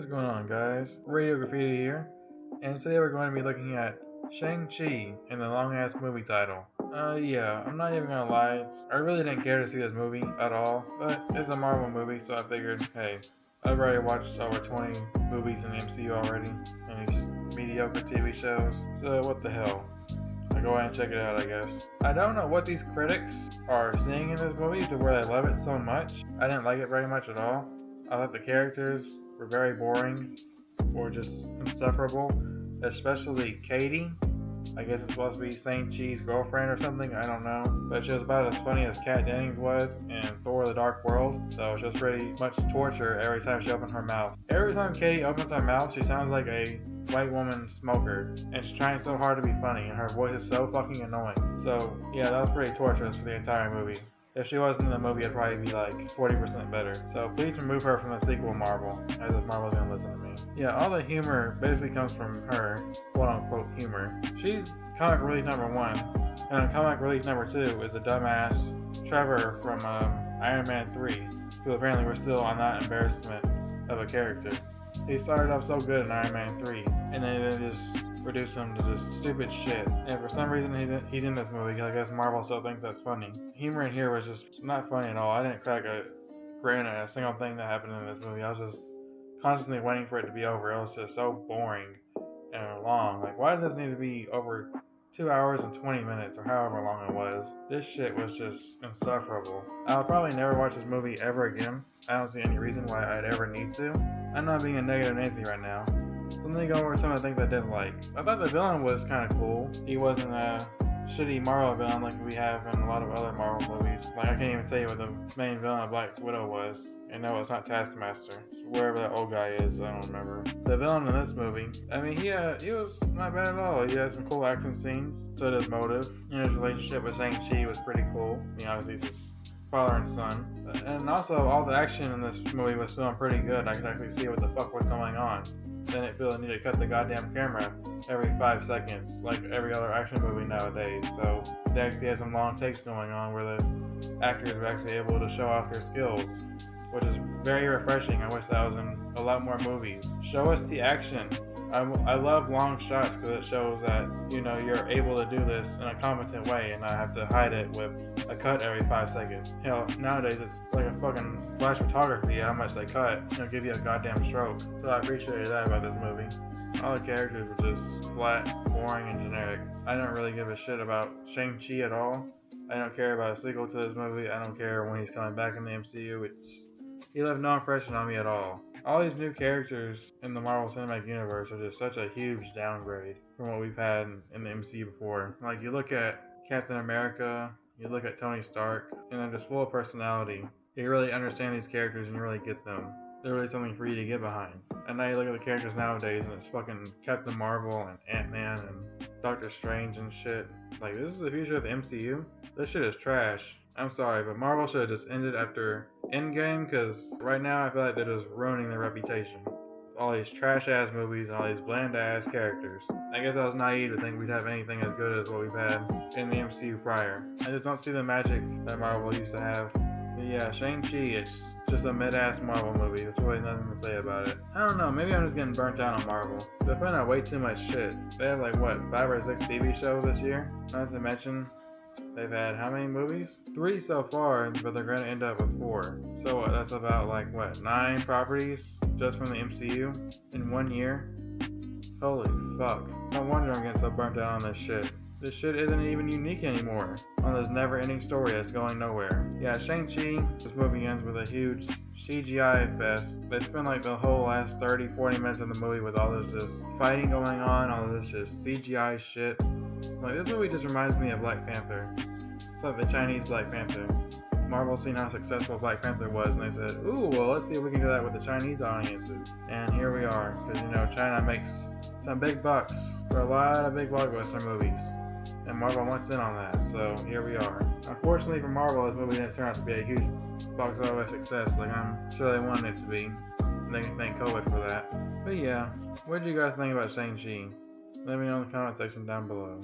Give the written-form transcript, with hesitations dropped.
What's going on, guys? Radio Graffiti here, and today we're going to be looking at Shang Chi and the long-ass movie title. Yeah, I'm not even gonna lie, I really didn't care to see this movie at all, but it's a Marvel movie, so I figured, hey, I've already watched over 20 movies in the MCU already, and these mediocre TV shows, so what the hell. I'll go ahead and check it out, I guess. I don't know what these critics are seeing in this movie to where they love it so much. I didn't like it very much at all. I thought the characters were very boring or just insufferable, especially Katy. I guess it's supposed to be Shang Chi's girlfriend or something, I don't know. But she was about as funny as Kat Dennings was in Thor: The Dark World, so it's just pretty much torture every time she opens her mouth. Every time Katy opens her mouth, she sounds like a white woman smoker, and she's trying so hard to be funny, and her voice is so fucking annoying. So yeah, that was pretty torturous for the entire movie. If she wasn't in the movie, I'd probably be like 40% better. So please remove her from the sequel, Marvel, as if Marvel's gonna listen to me. Yeah, all the humor basically comes from her, quote unquote humor. She's comic relief number 1, and comic relief number 2 is the dumbass Trevor from Iron Man 3, who apparently we're still on that embarrassment of a character. He started off so good in Iron Man 3, and then they just reduced him to just stupid shit. And for some reason he's in this movie. I guess Marvel still thinks that's funny. Humor in here was just not funny at all. I didn't crack a grin at a single thing that happened in this movie. I was just constantly waiting for it to be over. It was just so boring and long. Like, why does this need to be over 2 hours and 20 minutes or however long it was? This shit was just insufferable. I'll probably never watch this movie ever again. I don't see any reason why I'd ever need to. I'm not being a negative Nancy right now. So let me go over some of the things I didn't like. I thought the villain was kind of cool. He wasn't a shitty Marvel villain like we have in a lot of other Marvel movies. Like, I can't even tell you what the main villain of Black Widow was. And no, it's not Taskmaster. It's wherever that old guy is, I don't remember. The villain in this movie, I mean, he was not bad at all. He had some cool action scenes. So did Motive. You know, his relationship with Shang-Chi was pretty cool. I mean, obviously it's his father and son. And also, all the action in this movie was feeling pretty good. I could actually see what the fuck was going on. Didn't feel the need to cut the goddamn camera every 5 seconds like every other action movie nowadays. So they actually had some long takes going on where the actors were actually able to show off their skills, which is very refreshing. I wish that was in a lot more movies. Show us the action. I love long shots because it shows that, you know, you're able to do this in a competent way and not have to hide it with a cut every 5 seconds. Hell, nowadays it's like a fucking flash photography how much they cut. They'll give you a goddamn stroke. So I appreciated that about this movie. All the characters were just flat, boring, and generic. I don't really give a shit about Shang-Chi at all. I don't care about a sequel to this movie. I don't care when he's coming back in the MCU. He left no impression on me at all. All these new characters in the Marvel Cinematic Universe are just such a huge downgrade from what we've had in the MCU before. Like, you look at Captain America, you look at Tony Stark, and they're just full of personality. You really understand these characters and you really get them. They're really something for you to get behind. And now you look at the characters nowadays and it's fucking Captain Marvel and Ant-Man and Doctor Strange and shit. Like, this is the future of the MCU? This shit is trash. I'm sorry, but Marvel should have just ended after Endgame, because right now I feel like they're just ruining their reputation. All these trash-ass movies and all these bland-ass characters. I guess I was naive to think we'd have anything as good as what we've had in the MCU prior. I just don't see the magic that Marvel used to have. But yeah, Shang-Chi, it's just a mid-ass Marvel movie. There's really nothing to say about it. I don't know, maybe I'm just getting burnt out on Marvel. They're putting out way too much shit. They have like, what, 5 or 6 TV shows this year? Not to mention, they've had how many movies? 3 so far, but they're going to end up with 4. So what, that's about like, what, 9 properties just from the MCU in 1 year? Holy fuck. No wonder I'm getting so burnt out on this shit. This shit isn't even unique anymore on this never-ending story that's going nowhere. Yeah, Shang-Chi, this movie ends with a huge CGI fest. They spend like the whole last 30-40 minutes of the movie with all this just fighting going on, all this just CGI shit. Like, this movie just reminds me of Black Panther. It's like the Chinese Black Panther. Marvel seen how successful Black Panther was, and they said, ooh, well, let's see if we can do that with the Chinese audiences. And here we are, because, you know, China makes some big bucks for a lot of big blockbuster movies. And Marvel wants in on that, so here we are. Unfortunately for Marvel, this movie didn't turn out to be a huge box office success like I'm sure they wanted it to be. And they can thank COVID for that. But yeah, what did you guys think about Shang-Chi? Let me know in the comment section down below.